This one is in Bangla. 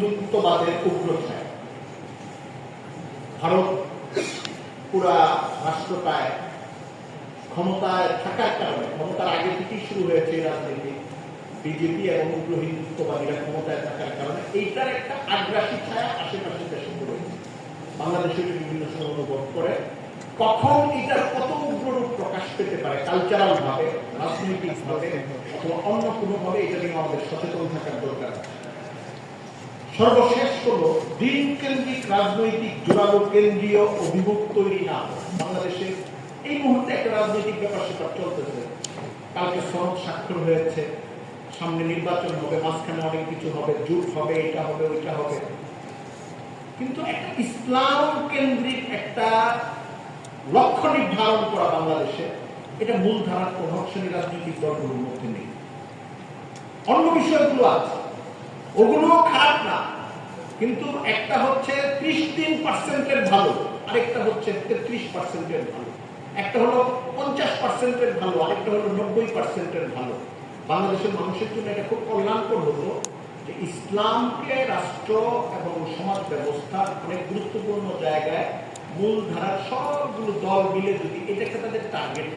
হিন্দুত্ববাদের উগ্রছায়া ভারত পুরা রাষ্ট্রটায় ক্ষমতায় থাকার কারণে, ক্ষমতার আগে থেকেই শুরু হয়েছে এই রাজনীতি, বিজেপি এবং উগ্র হিন্দুত্ববাদীরা ক্ষমতায় থাকার কারণে এইটার একটা আগ্রাসী ছায়া আশেপাশে দেশে রয়েছে। বাংলাদেশে বিভিন্ন সময় অনুভব করে কখন এটার কত উগ্ররূপ প্রকাশ পেতে পারে, কালচারাল ভাবে, রাজনৈতিক ভাবে অথবা অন্য কোনো ভাবে, এটা নিয়ে আমাদের সচেতন থাকার দরকার। সর্বশেষ হল দিন কেন্দ্রিক রাজনৈতিক জোরালো কেন্দ্রীয় অভিমুখ তৈরি না। বাংলাদেশে এই মুহূর্তে একটা রাজনৈতিক ব্যাপার সেটা চলতেছে, কালকে সনদ স্বাক্ষর হয়েছে, সামনে নির্বাচন হবে, মাঝখানে অনেক কিছু হবে, জোট হবে, এটা হবে, ওইটা হবে, কিন্তু একটা ইসলাম কেন্দ্রিক একটা লক্ষ্য নির্ধারণ করা বাংলাদেশে এটা মূলধারার প্রভাবশালী রাজনৈতিক দলগুলোর মধ্যে নেই। অন্য বিষয়গুলো আছে, ওগুলো খারাপ না, কিন্তু একটা হচ্ছে 33% ভালো, আরেকটা হচ্ছে 33% ভালো, একটা হলো 50% ভালো, আরেকটা হলো 90% ভালো। বাংলাদেশের মানুষের জন্য এটা খুব কল্যাণকর হতো যে ইসলামকে রাষ্ট্র এবং সমাজ ব্যবস্থার অনেক গুরুত্বপূর্ণ জায়গায় মূলধারার সবগুলো দল মিলে যদি এটাকে তাদের টার্গেট